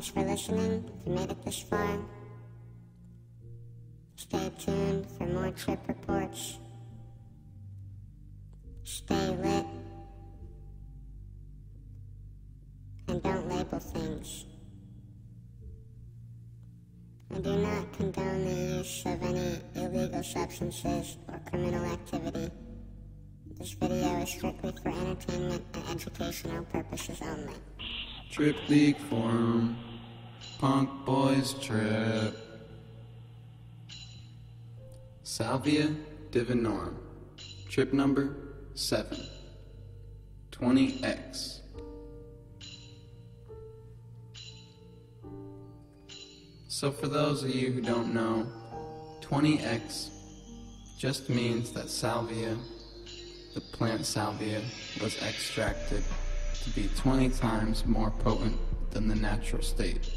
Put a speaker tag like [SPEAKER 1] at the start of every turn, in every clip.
[SPEAKER 1] Thanks for listening. If you made it this far, stay tuned for more trip reports. Stay lit. And don't label things. I do not condone the use of any illegal substances or criminal activity. This video is strictly for entertainment and educational purposes only.
[SPEAKER 2] Trip League Forum, Punk Boys Trip. Salvia, Divinorum, trip number 7, 20X. So for those of you who don't know, 20X just means that salvia, the plant salvia, was extracted to be 20 times more potent than the natural state.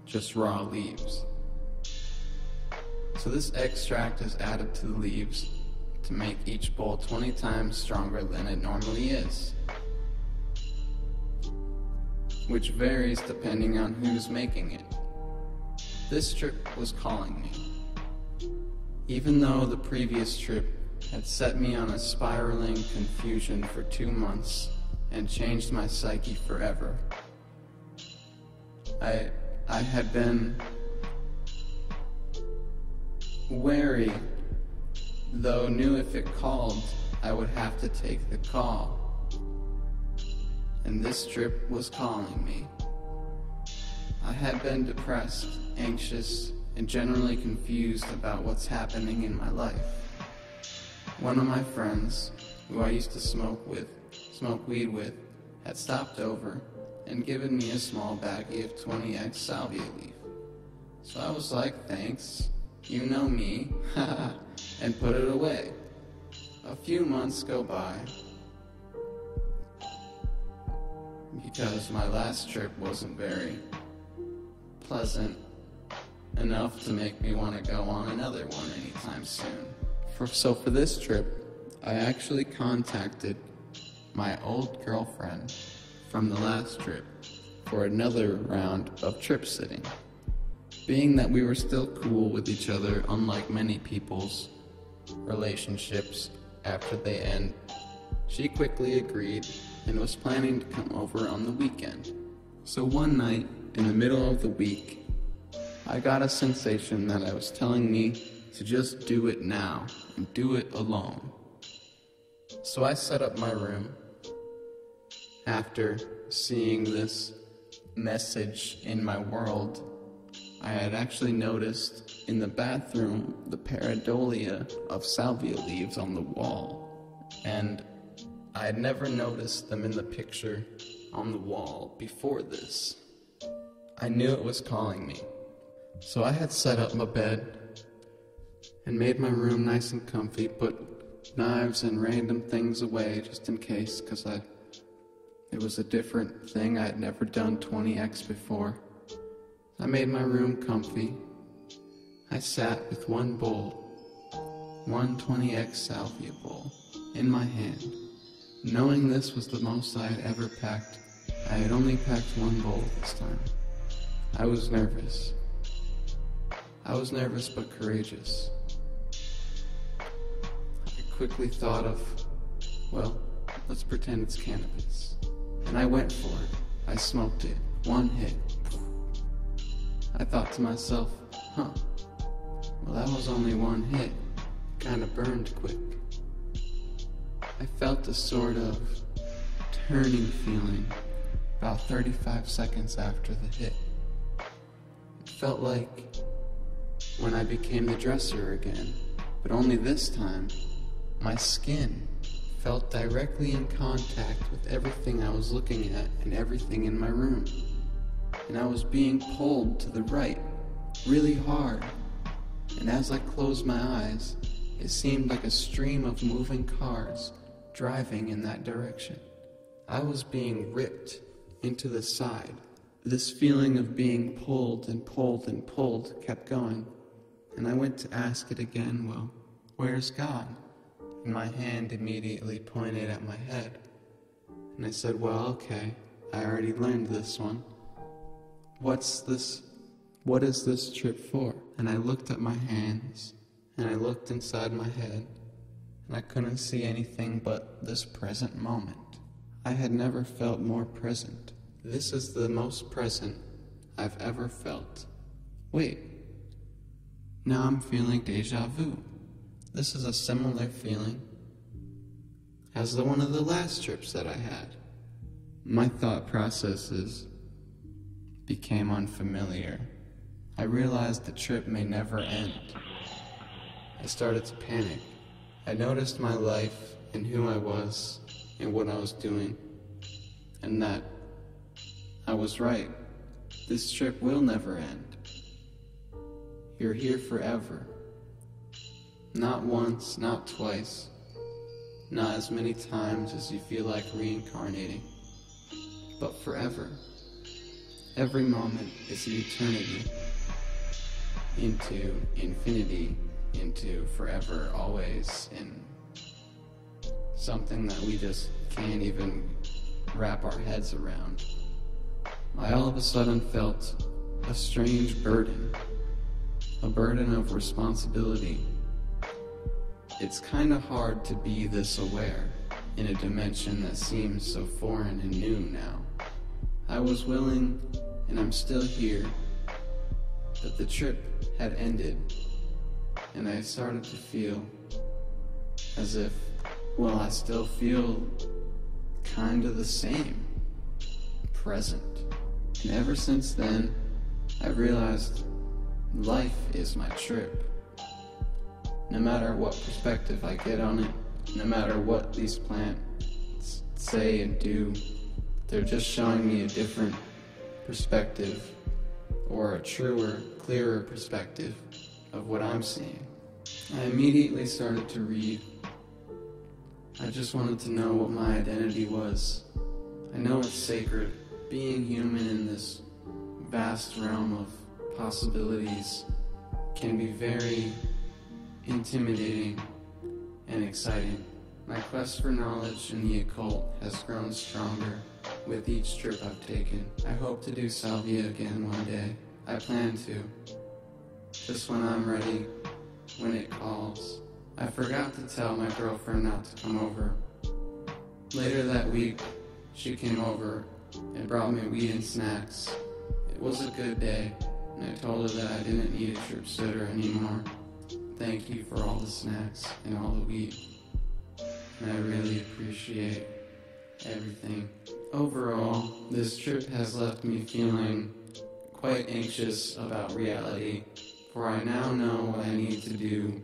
[SPEAKER 2] Just raw leaves. So this extract is added to the leaves to make each bowl 20 times stronger than it normally is, which varies depending on who's making it. This trip was calling me. Even though the previous trip had set me on a spiraling confusion for 2 months and changed my psyche forever, I had been wary, though knew if it called, I would have to take the call. And this trip was calling me. I had been depressed, anxious, and generally confused about what's happening in my life. One of my friends, who I used to smoke weed with, had stopped over and given me a small baggie of 20X salvia leaf. So I was like, thanks, you know me, and put it away. A few months go by, because my last trip wasn't very pleasant enough to make me want to go on another one anytime soon. So for this trip, I actually contacted my old girlfriend from the last trip for another round of trip sitting. Being that we were still cool with each other, unlike many people's relationships after they end, she quickly agreed and was planning to come over on the weekend. So one night, in the middle of the week, I got a sensation that I was telling me to just do it now and do it alone. So I set up my room after seeing this message in my world. I had actually noticed in the bathroom the pareidolia of salvia leaves on the wall, and I had never noticed them in the picture on the wall before this. I knew it was calling me. So I had set up my bed and made my room nice and comfy, put knives and random things away just in case, because it was a different thing. I had never done 20X before. I made my room comfy. I sat with one bowl, one 20X salvia bowl, in my hand. Knowing this was the most I had ever packed, I had only packed one bowl this time. I was nervous. I was nervous but courageous. I quickly thought of, well, let's pretend it's cannabis. And I went for it. I smoked it. One hit. I thought to myself, well, that was only one hit. Kinda burned quick. I felt a sort of turning feeling about 35 seconds after the hit. It felt like when I became the dresser again, but only this time, my skin felt directly in contact with everything I was looking at and everything in my room. And I was being pulled to the right, really hard. And as I closed my eyes, it seemed like a stream of moving cars driving in that direction. I was being ripped into the side. This feeling of being pulled and pulled and pulled kept going. And I went to ask it again, well, where's God? And my hand immediately pointed at my head. And I said, well, okay, I already learned this one. What is this trip for? And I looked at my hands, and I looked inside my head, and I couldn't see anything but this present moment. I had never felt more present. This is the most present I've ever felt. Wait, now I'm feeling deja vu. This is a similar feeling as the one of the last trips that I had. My thought processes became unfamiliar. I realized the trip may never end. I started to panic. I noticed my life and who I was and what I was doing, and that I was right. This trip will never end. You're here forever. Not once, not twice, not as many times as you feel like reincarnating, but forever. Every moment is an eternity, into infinity, into forever, always, and something that we just can't even wrap our heads around. I all of a sudden felt a strange burden, a burden of responsibility. It's kind of hard to be this aware in a dimension that seems so foreign and new now. I was willing, and I'm still here, but the trip had ended, and I started to feel as if, well, I still feel kind of the same, present. And ever since then, I've realized life is my trip. No matter what perspective I get on it, no matter what these plants say and do, they're just showing me a different perspective, or a truer, clearer perspective of what I'm seeing. I immediately started to read. I just wanted to know what my identity was. I know it's sacred. Being human in this vast realm of possibilities can be very intimidating and exciting. My quest for knowledge in the occult has grown stronger with each trip I've taken. I hope to do Salvia again one day. I plan to. Just when I'm ready, when it calls. I forgot to tell my girlfriend not to come over. Later that week, she came over and brought me weed and snacks. It was a good day, and I told her that I didn't need a trip sitter anymore. Thank you for all the snacks and all the weed. And I really appreciate everything. Overall, this trip has left me feeling quite anxious about reality, for I now know what I need to do,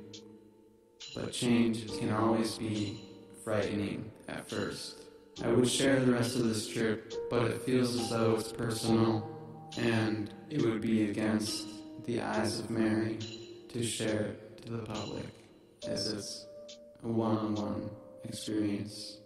[SPEAKER 2] but change can always be frightening at first. I would share the rest of this trip, but it feels as though it's personal, and it would be against the eyes of Mary to share it to the public, as it's a one-on-one experience.